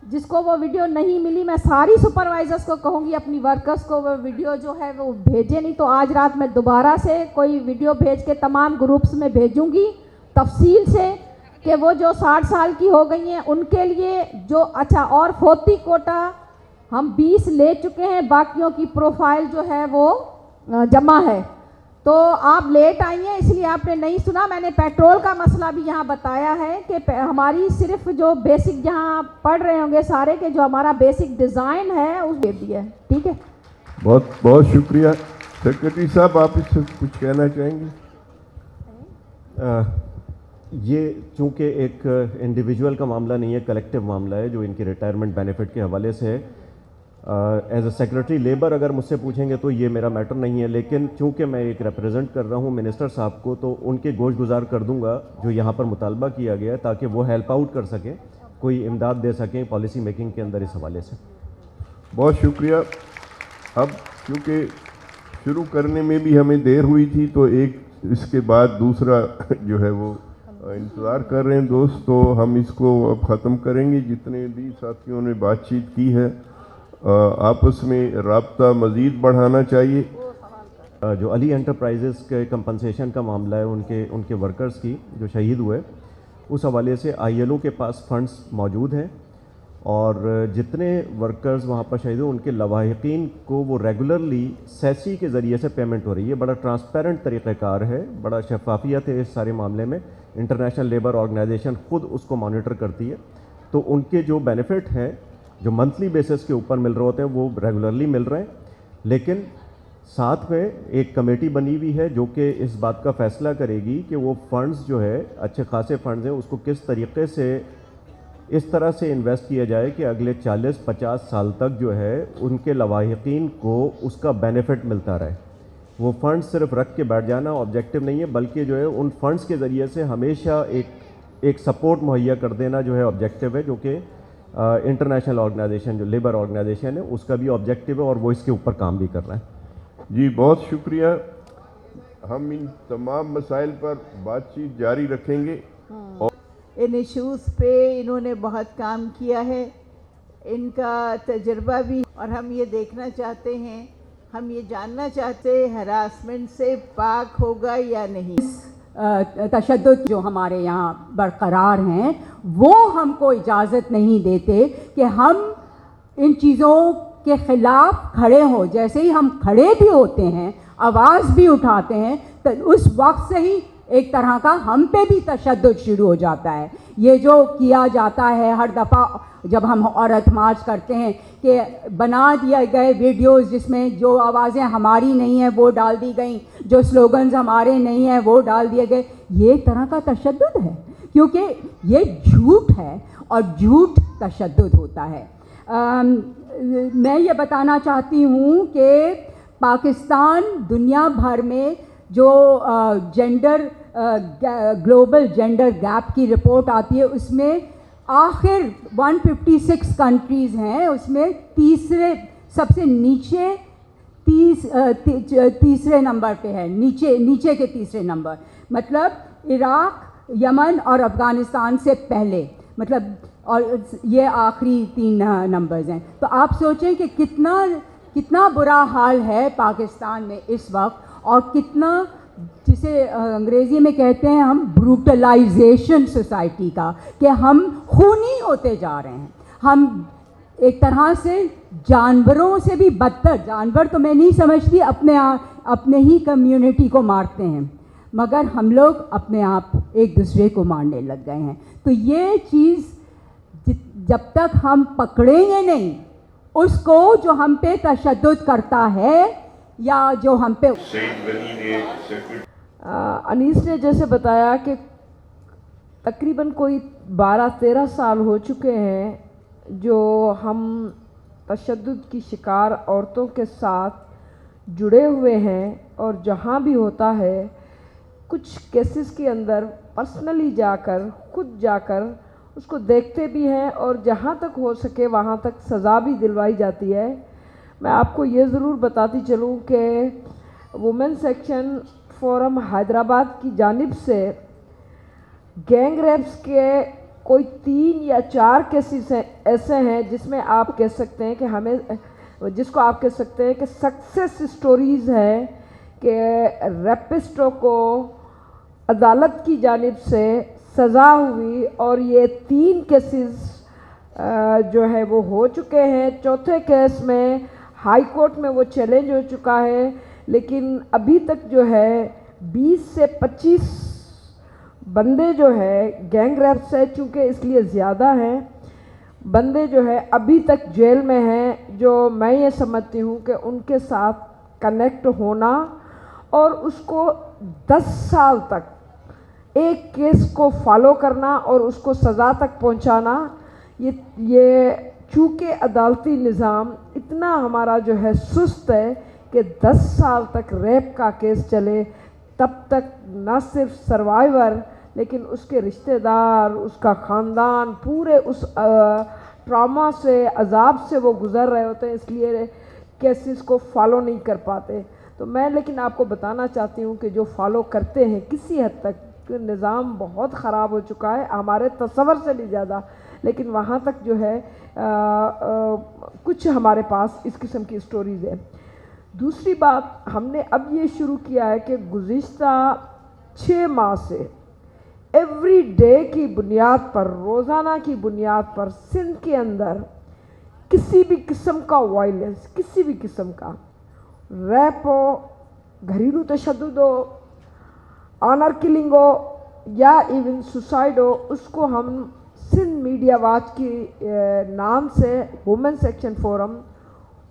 जिसको वो वीडियो नहीं मिली, मैं सारी सुपरवाइजर्स को कहूँगी अपनी वर्कर्स को वो वीडियो जो है वो भेजें, नहीं तो आज रात मैं दोबारा से कोई वीडियो भेज के तमाम ग्रुप्स में भेजूँगी तफसील से कि वो जो 60 साल की हो गई हैं उनके लिए जो अच्छा। और फोती कोटा हम 20 ले चुके हैं, बाकियों की प्रोफाइल जो है वो जमा है। तो आप लेट आई हैं इसलिए आपने नहीं सुना, मैंने पेट्रोल का मसला भी यहाँ बताया है कि हमारी सिर्फ जो बेसिक, जहाँ पढ़ रहे होंगे सारे के जो हमारा बेसिक डिज़ाइन है उस दे दिया है। ठीक है, बहुत बहुत शुक्रिया। सेक्रेटरी साहब, आप इससे कुछ कहना चाहेंगे? ये चूँकि एक इंडिविजुअल का मामला नहीं है, कलेक्टिव मामला है जो इनके रिटायरमेंट बेनिफिट के हवाले से है। एज अ सेक्रेटरी लेबर अगर मुझसे पूछेंगे तो ये मेरा मैटर नहीं है, लेकिन चूँकि मैं एक रिप्रेजेंट कर रहा हूँ मिनिस्टर साहब को, तो उनके गोश गुजार कर दूंगा जो यहाँ पर मुतालबा किया गया है, ताकि वो हेल्प आउट कर सकें, कोई इमदाद दे सकें पॉलिसी मेकिंग के अंदर इस हवाले से। बहुत शुक्रिया। अब क्योंकि शुरू करने में भी हमें देर हुई थी तो एक इसके बाद दूसरा जो है वो इंतज़ार कर रहे हैं दोस्त, तो हम इसको अब ख़त्म करेंगे। जितने भी साथियों ने बातचीत की है आपस में राब्ता मज़ीद बढ़ाना चाहिए। जो अली एंटरप्राइजेस के कंपनसेशन का मामला है उनके वर्कर्स की जो शहीद हुए, उस हवाले से ILO के पास फंड्स मौजूद हैं और जितने वर्कर्स वहाँ पर शहीद हुए उनके लवाहिकीन को वो रेगुलरली सेसी के ज़रिए से पेमेंट हो रही है। बड़ा ट्रांसपेरेंट तरीक़ाकार है, बड़ा शफाफियत है इस सारे मामले में। इंटरनेशनल लेबर ऑर्गेनाइजेशन ख़ुद उसको मॉनिटर करती है, तो उनके जो बेनिफिट हैं जो मंथली बेसिस के ऊपर मिल रहे होते हैं वो रेगुलरली मिल रहे हैं। लेकिन साथ में एक कमेटी बनी हुई है जो कि इस बात का फ़ैसला करेगी कि वो फंड्स जो है, अच्छे खासे फंड्स हैं, उसको किस तरीके से इस तरह से इन्वेस्ट किया जाए कि अगले 40-50 साल तक जो है उनके लवाहिकीन को उसका बेनिफिट मिलता रहे। वो फंड्स सिर्फ रख के बैठ जाना ऑब्जेक्टिव नहीं है, बल्कि जो है उन फंड्स के ज़रिए से हमेशा एक सपोर्ट मुहैया कर देना जो है ऑब्जेक्टिव है, जो कि इंटरनेशनल ऑर्गेनाइजेशन जो लेबर ऑर्गेनाइजेशन है उसका भी ऑब्जेक्टिव है और वो इसके ऊपर काम भी कर रहा है। जी बहुत शुक्रिया। हम इन तमाम मसाइल पर बातचीत जारी रखेंगे। इन इश्यूज़ पे इन्होंने बहुत काम किया है, इनका तजर्बा भी, और हम ये देखना चाहते हैं, हम ये जानना चाहते हैं हरासमेंट से पाक होगा या नहीं। तशद्दुद जो हमारे यहाँ बरकरार हैं वो हमको इजाज़त नहीं देते कि हम इन चीज़ों के ख़िलाफ़ खड़े हों। जैसे ही हम खड़े भी होते हैं, आवाज़ भी उठाते हैं, तो उस वक्त से ही एक तरह का हम पे भी तशद्दुद शुरू हो जाता है। ये जो किया जाता है हर दफ़ा जब हम औरत मार्च करते हैं कि बना दिए गए वीडियोस जिसमें जो आवाज़ें हमारी नहीं हैं वो डाल दी गई, जो स्लोगन्स हमारे नहीं हैं वो डाल दिए गए, ये एक तरह का तशद्दुद है, क्योंकि ये झूठ है और झूठ तशद्दुद होता है। मैं ये बताना चाहती हूँ कि पाकिस्तान दुनिया भर में जो ग्लोबल जेंडर गैप की रिपोर्ट आती है उसमें आखिर 156 कंट्रीज़ हैं, उसमें तीसरे सबसे नीचे तीसरे नंबर पे है, नीचे के तीसरे नंबर, मतलब इराक, यमन और अफ़गानिस्तान से पहले, मतलब, और ये आखिरी 3 नंबर्स हैं। तो आप सोचें कि कितना बुरा हाल है पाकिस्तान में इस वक्त, और कितना, जिसे अंग्रेज़ी में कहते हैं हम ब्रूटलाइजेशन सोसाइटी का, कि हम खूनी होते जा रहे हैं। हम एक तरह से जानवरों से भी बदतर, जानवर तो मैं नहीं समझती, अपने ही कम्युनिटी को मारते हैं, मगर हम लोग अपने आप एक दूसरे को मारने लग गए हैं। तो ये चीज़ जब तक हम पकड़ेंगे नहीं उसको जो हम पे तशद्दुद करता है या जो हम पे। अनीस ने जैसे बताया कि तकरीबन कोई 12-13 साल हो चुके हैं जो हम तशद्दुद की शिकार औरतों के साथ जुड़े हुए हैं, और जहाँ भी होता है कुछ केसेस के अंदर पर्सनली जाकर खुद जाकर उसको देखते भी हैं, और जहाँ तक हो सके वहाँ तक सज़ा भी दिलवाई जाती है। मैं आपको ये ज़रूर बताती चलूँ कि वुमेन सेक्शन फोरम हैदराबाद की जानिब से गैंग रेप्स के कोई 3 या 4 केसेस ऐसे हैं जिसमें आप कह सकते हैं कि हमें, जिसको आप कह सकते हैं कि सक्सेस स्टोरीज़ हैं कि रेपिस्टों को अदालत की जानिब से सज़ा हुई, और ये 3 केसेस जो है वो हो चुके हैं। चौथे केस में हाई कोर्ट में वो चैलेंज हो चुका है, लेकिन अभी तक जो है 20 से 25 बंदे जो है गैंग रेप से, चूँकि इसलिए ज़्यादा हैं बंदे जो है अभी तक जेल में हैं, जो मैं ये समझती हूँ कि उनके साथ कनेक्ट होना और उसको 10 साल तक एक केस को फॉलो करना और उसको सज़ा तक पहुँचाना, ये चूँकि अदालती निज़ाम इतना हमारा जो है सुस्त है कि 10 साल तक रेप का केस चले, तब तक न सिर्फ सर्वाइवर लेकिन उसके रिश्तेदार, उसका ख़ानदान पूरे उस ट्रॉमा से, अजाब से वो गुज़र रहे होते हैं, इसलिए केसेस को फॉलो नहीं कर पाते। तो मैं लेकिन आपको बताना चाहती हूँ कि जो फॉलो करते हैं किसी हद तक निज़ाम बहुत ख़राब हो चुका है, हमारे तसव्वुर से भी ज़्यादा, लेकिन वहाँ तक जो है कुछ हमारे पास इस किस्म की स्टोरीज़ है। दूसरी बात, हमने अब ये शुरू किया है कि गुज़िश्ता 6 माह से एवरी डे की बुनियाद पर, रोज़ाना की बुनियाद पर सिंध के अंदर किसी भी किस्म का वायलेंस, किसी भी किस्म का रैप हो, घरेलू तशद्दुद हो, ऑनर किलिंग हो या इवन सुसाइड हो, उसको हम सिंध मीडिया वॉच की नाम से वुमेन सेक्शन फोरम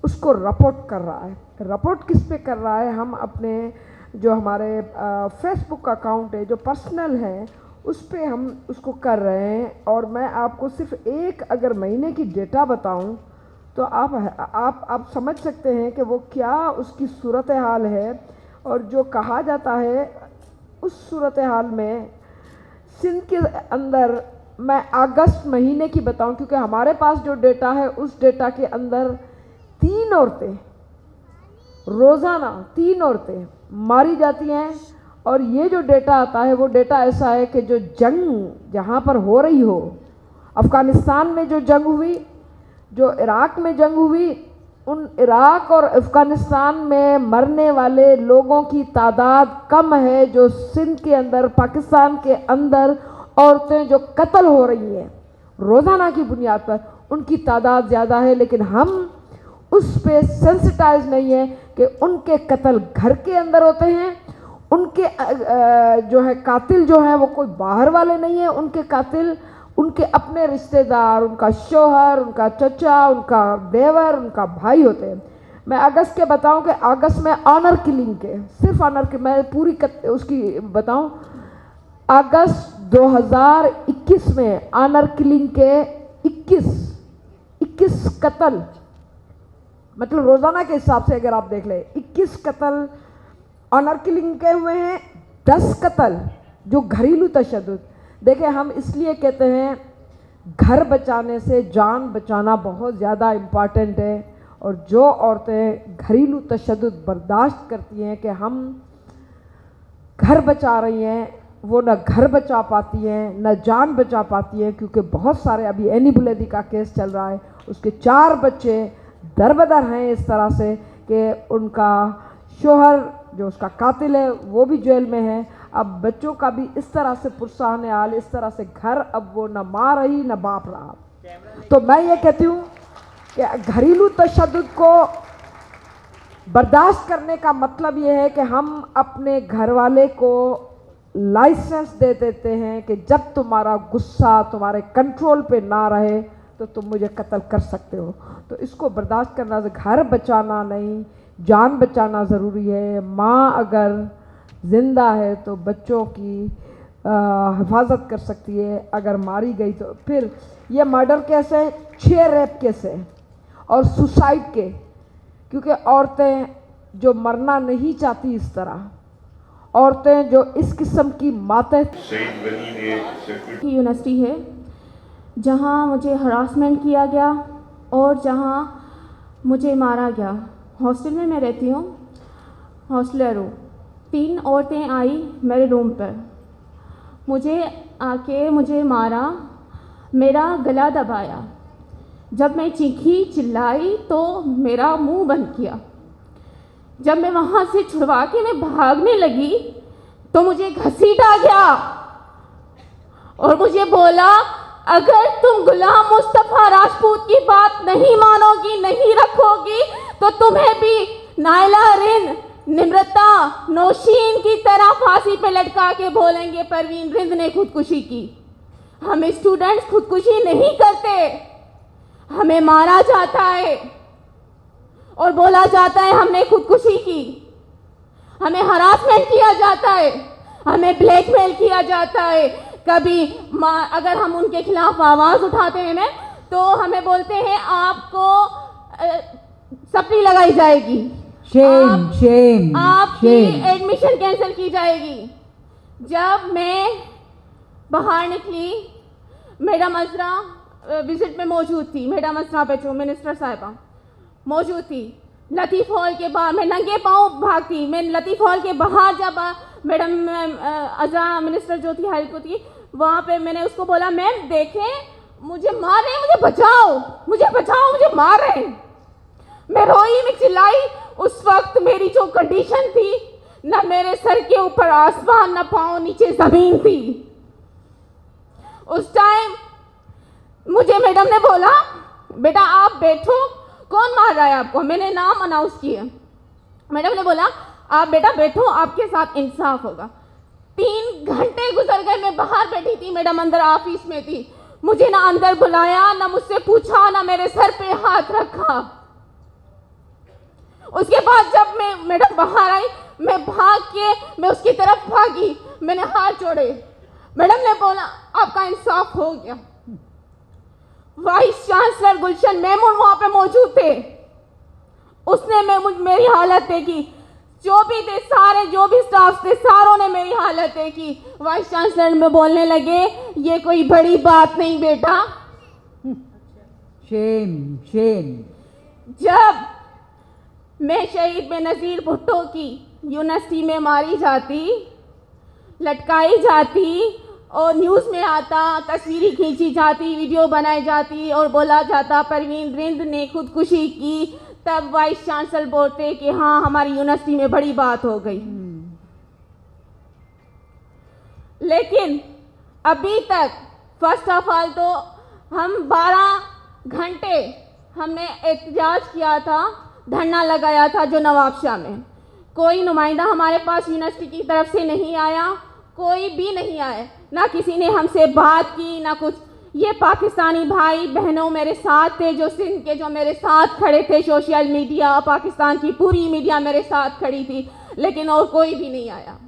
उसको रिपोर्ट कर रहा है। रिपोर्ट किस पे कर रहा है? हम अपने जो हमारे फेसबुक अकाउंट है जो पर्सनल है उस पे हम उसको कर रहे हैं। और मैं आपको सिर्फ एक अगर महीने की डेटा बताऊं तो आप समझ सकते हैं कि वो क्या उसकी सूरत हाल है। और जो कहा जाता है उस सूरत हाल में सिंध के अंदर, मैं अगस्त महीने की बताऊं क्योंकि हमारे पास जो डेटा है उस डेटा के अंदर 3 औरतें रोज़ाना 3 औरतें मारी जाती हैं। और ये जो डेटा आता है वो डेटा ऐसा है कि जो जंग जहाँ पर हो रही हो, अफ़गानिस्तान में जो जंग हुई, जो इराक़ में जंग हुई, उन इराक़ और अफ़गानिस्तान में मरने वाले लोगों की तादाद कम है जो सिंध के अंदर, पाकिस्तान के अंदर औरतें जो कत्ल हो रही हैं रोज़ाना की बुनियाद पर, उनकी तादाद ज़्यादा है। लेकिन हम उस पे सेंसिटाइज नहीं है कि उनके कत्ल घर के अंदर होते हैं, उनके जो है कातिल जो हैं वो कोई बाहर वाले नहीं है, उनके कातिल उनके अपने रिश्तेदार, उनका शौहर, उनका चचा, उनका देवर, उनका भाई होते हैं। मैं अगस्त के बताऊं कि अगस्त में ऑनर किलिंग के, सिर्फ ऑनर के मैं पूरी उसकी बताऊं, अगस्त 2021 में ऑनर किलिंग के 21 कत्ल, मतलब रोज़ाना के हिसाब से अगर आप देख लें 21 कत्ल ऑनर किलिंग के हुए हैं, 10 कत्ल जो घरेलू तशद्दुद। देखिए हम इसलिए कहते हैं घर बचाने से जान बचाना बहुत ज़्यादा इम्पॉर्टेंट है। और जो औरतें घरेलू तशद्दुद बर्दाश्त करती हैं कि हम घर बचा रही हैं, वो न घर बचा पाती हैं न जान बचा पाती हैं, क्योंकि बहुत सारे अभी एनी बुलेदी का केस चल रहा है, उसके 4 बच्चे दरबदर हैं इस तरह से कि उनका शोहर जो उसका कातिल है वो भी जेल में है। अब बच्चों का भी इस तरह से पुरसान हाल, इस तरह से घर, अब वो न माँ रही न बाप रहा। तो मैं ये कहती हूँ कि घरेलू तशद्दुद को बर्दाश्त करने का मतलब ये है कि हम अपने घर वाले को लाइसेंस दे देते हैं कि जब तुम्हारा गुस्सा तुम्हारे कंट्रोल पे ना रहे तो तुम मुझे कत्ल कर सकते हो। तो इसको बर्दाश्त करना, घर बचाना नहीं, जान बचाना ज़रूरी है। माँ अगर ज़िंदा है तो बच्चों की हिफाजत कर सकती है अगर मारी गई तो। फिर ये मर्डर केस है, 6 रेप केस है और सुसाइड के, क्योंकि औरतें जो मरना नहीं चाहती इस तरह, औरतें जो इस किस्म की मातें। यूनिवर्सिटी है जहां मुझे हरासमेंट किया गया और जहां मुझे मारा गया। हॉस्टल में मैं रहती हूँ, हॉस्टलर हूँ। 3 औरतें आई मेरे रूम पर, मुझे आके मुझे मारा, मेरा गला दबाया। जब मैं चीखी चिल्लाई तो मेरा मुंह बंद किया। जब मैं वहाँ से छुड़वा के मैं भागने लगी तो मुझे घसीटा गया और मुझे बोला, अगर तुम गुलाम मुस्तफ़ा राजपूत की बात नहीं मानोगी, नहीं रखोगी, तो तुम्हें भी नायला रिंद, निम्रता, नौशीन की तरह फांसी पे लटका के बोलेंगे परवीन रिंद ने खुदकुशी की। हम स्टूडेंट्स खुदकुशी नहीं करते, हमें मारा जाता है और बोला जाता है हमने खुदकुशी की। हमें हरासमेंट किया जाता है, हमें ब्लैकमेल किया जाता है। कभी अगर हम उनके खिलाफ आवाज़ उठाते हैं ना, तो हमें बोलते हैं आपको सप्ली लगाई जाएगी, आपकी एडमिशन कैंसिल की जाएगी। जब मैं बाहर निकली, मैडम अजरा विजिट में मौजूद थी, मैडम अजरा बेचो मिनिस्टर साहिबा मौजूद थी। लतीफ़ हॉल के बाहर मैं नंगे पाँव भागती, मैं लतीफ़ हॉल के बाहर जब मैडम अजरा मिनिस्टर जो थी हेल्प थी, वहाँ पे मैंने उसको बोला, मैम देखें मुझे मार रहे हैं, मुझे बचाओ, मुझे बचाओ, मुझे मार रहे हैं। मैं रोई, मैं चिल्लाई। उस वक्त मेरी जो कंडीशन थी, न मेरे सर के ऊपर आसमान, न पाँव नीचे ज़मीन थी। उस टाइम मुझे मैडम ने बोला, बेटा आप बैठो, कौन मार रहा है आपको? मैंने नाम अनाउंस किया। मैडम ने बोला, आप बेटा बैठो, आपके साथ इंसाफ होगा। 3 घंटे गुजर गए, मैं बाहर बैठी थी, मैडम अंदर ऑफिस में थी। मुझे ना अंदर बुलाया, ना मुझसे पूछा, ना मेरे सर पे हाथ रखा। उसके बाद जब मैं मैडम बाहर आई, मैं भाग के मैं उसकी तरफ भागी, मैंने हाथ जोड़े। मैडम ने बोला, आपका इंसाफ हो गया। वाइस चांसलर गुलशन मेमून वहां पे मौजूद थे, उसने मेरी हालत देखी। जो भी थे सारे, जो भी स्टाफ थे, सारों ने मेरी हालत देखी। वाइस चांसलर में बोलने लगे, ये कोई बड़ी बात नहीं बेटा। शेम। जब मैं शहीद बेनज़ीर भुट्टो की यूनिवर्सिटी में मारी जाती, लटकाई जाती और न्यूज़ में आता, तस्वीरें खींची जाती, वीडियो बनाई जाती और बोला जाता परवीन रिंद ने खुदकुशी की, तब वाइस चांसलर बोलते कि हाँ हमारी यूनिवर्सिटी में बड़ी बात हो गई। लेकिन अभी तक फर्स्ट ऑफ ऑल तो हम 12 घंटे हमने एहतजाज किया था, धरना लगाया था जो नवाबशाह में। कोई नुमाइंदा हमारे पास यूनिवर्सिटी की तरफ से नहीं आया, कोई भी नहीं आया, ना किसी ने हमसे बात की, ना कुछ। ये पाकिस्तानी भाई बहनों मेरे साथ थे, जो सिंध के, जो मेरे साथ खड़े थे। सोशल मीडिया, पाकिस्तान की पूरी मीडिया मेरे साथ खड़ी थी, लेकिन और कोई भी नहीं आया।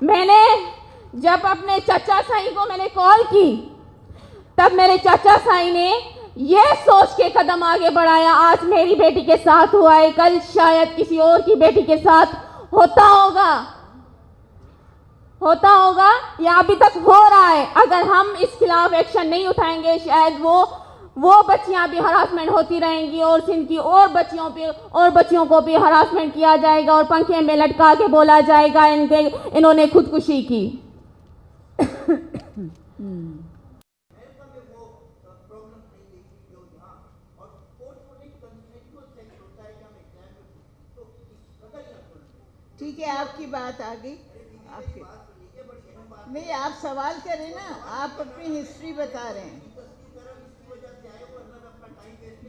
मैंने जब अपने चाचा साईं को मैंने कॉल की, तब मेरे चाचा साईं ने ये सोच के कदम आगे बढ़ाया, आज मेरी बेटी के साथ हुआ है, कल शायद किसी और की बेटी के साथ होता होगा या अभी तक हो रहा है। अगर हम इस खिलाफ एक्शन नहीं उठाएंगे, शायद वो बच्चियां भी हरासमेंट होती रहेंगी और सिंध की और बच्चियों को भी हरासमेंट किया जाएगा और पंखे में लटका के बोला जाएगा इन्होंने खुदकुशी की। ठीक है, आपकी बात आ गई। नहीं, आप सवाल करें ना, आप अपनी हिस्ट्री बता रहे हैं।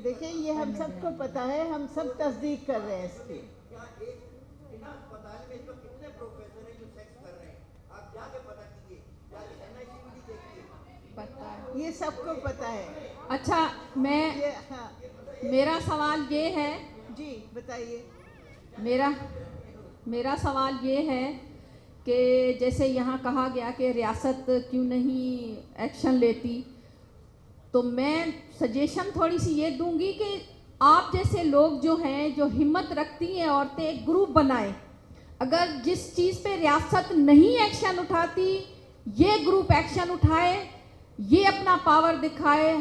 देखिए ये हम सबको पता है, हम सब तस्दीक कर रहे हैं इसकी। ये सबको पता है। अच्छा, मेरा सवाल ये है। जी बताइए। मेरा सवाल ये है कि जैसे यहाँ कहा गया कि रियासत क्यों नहीं एक्शन लेती, तो मैं सजेशन थोड़ी सी ये दूंगी कि आप जैसे लोग जो हैं, जो हिम्मत रखती हैं औरतें, एक ग्रुप बनाएं। अगर जिस चीज़ पे रियासत नहीं एक्शन उठाती, ये ग्रुप एक्शन उठाए, ये अपना पावर दिखाए,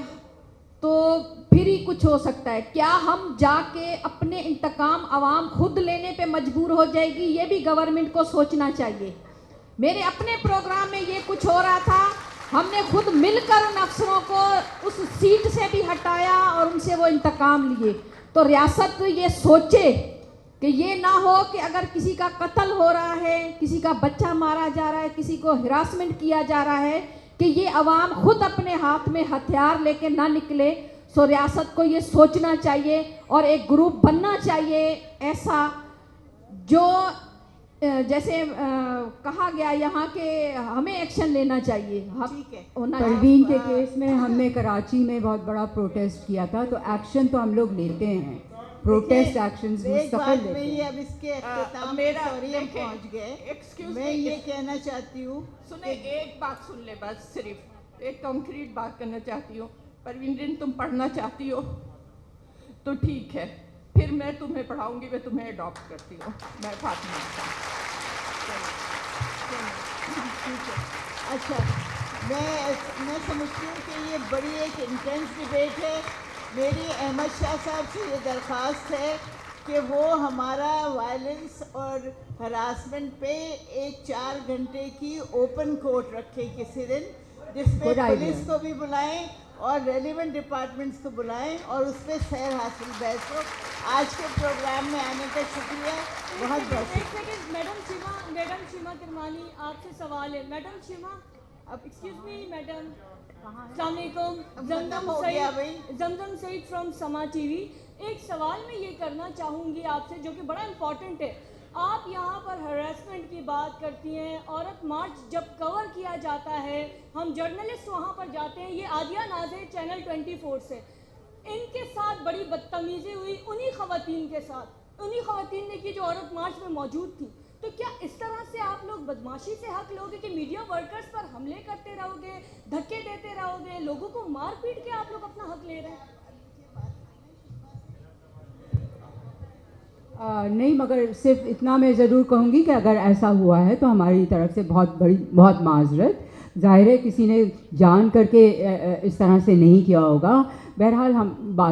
तो फिर ही कुछ हो सकता है। क्या हम जाके अपने इंतकाम आवाम खुद लेने पे मजबूर हो जाएगी, ये भी गवर्नमेंट को सोचना चाहिए। मेरे अपने प्रोग्राम में ये कुछ हो रहा था, हमने खुद मिलकर उन अफसरों को उस सीट से भी हटाया और उनसे वो इंतकाम लिए। तो रियासत ये सोचे कि ये ना हो कि अगर किसी का कत्ल हो रहा है, किसी का बच्चा मारा जा रहा है, किसी को हिरासमेंट किया जा रहा है, कि ये अवाम खुद अपने हाथ में हथियार लेके ना निकले। सो रियासत को ये सोचना चाहिए और एक ग्रुप बनना चाहिए ऐसा, जो जैसे कहा गया यहाँ के हमें एक्शन लेना चाहिए। ठीक है। परवीन के केस में हमने कराची में बहुत बड़ा प्रोटेस्ट किया था, तो एक्शन तो हम लोग लेते हैं, प्रोटेस्ट एक्शंस मुस्तकिल लेते हैं। अब इसके अख्ताम पे सॉरी हम पहुंच गए। मैं ये कहना चाहती हूँ, सुने, एक बात सुन ले, बस सिर्फ एक कंक्रीट बात करना चाहती हूँ। परवीन, तुम पढ़ना चाहती हो तो ठीक है, फिर मैं तुम्हें पढ़ाऊंगी, मैं तुम्हें अडॉप्ट करती हूँ। मैं फातिमा अच्छा, मैं समझती हूँ कि ये बड़ी एक इंटेंस डिबेट है। मेरी अहमद शाह साहब से ये दरख्वास्त है कि वो हमारा वायलेंस और हरासमेंट पे एक 4 घंटे की ओपन कोर्ट रखें किसी दिन, जिसमें पुलिस को भी बुलाएं और रेलिवेंट डिपार्टमेंट्स को बुलाएं और उस पर सैर हासिल बहस हो। आज के प्रोग्राम में आने का शुक्रिया, बहुत बहुत। एक सेकंड, मैडम शीमा किरमानी, आपसे सवाल है। मैडम शीमा, अब एक्सक्यूज मी मैडम, अस्सलाम वालेकुम, जमजम सईद फ्रॉम समा टीवी। एक सवाल मैं ये करना चाहूँगी आपसे, जो कि बड़ा इम्पोर्टेंट है। आप यहाँ पर हरासमेंट की बात करती हैं, औरत मार्च जब कवर किया जाता है, हम जर्नलिस्ट वहाँ पर जाते हैं। ये आदिया नाज़े चैनल 24 से, इनके साथ बड़ी बदतमीज़ी हुई, उन्हीं ख़वातीन के साथ, उन्हीं ख़वातीन ने की जो औरत मार्च में मौजूद थी। तो क्या इस तरह से आप लोग बदमाशी से हक लोगे कि मीडिया वर्कर्स पर हमले करते रहोगे, धक्के देते रहोगे, लोगों को मार पीट के आप लोग अपना हक ले रहे हैं? नहीं, मगर सिर्फ इतना मैं ज़रूर कहूँगी कि अगर ऐसा हुआ है तो हमारी तरफ से बहुत माजरत। ज़ाहिर है किसी ने जान करके इस तरह से नहीं किया होगा। बहरहाल हम बात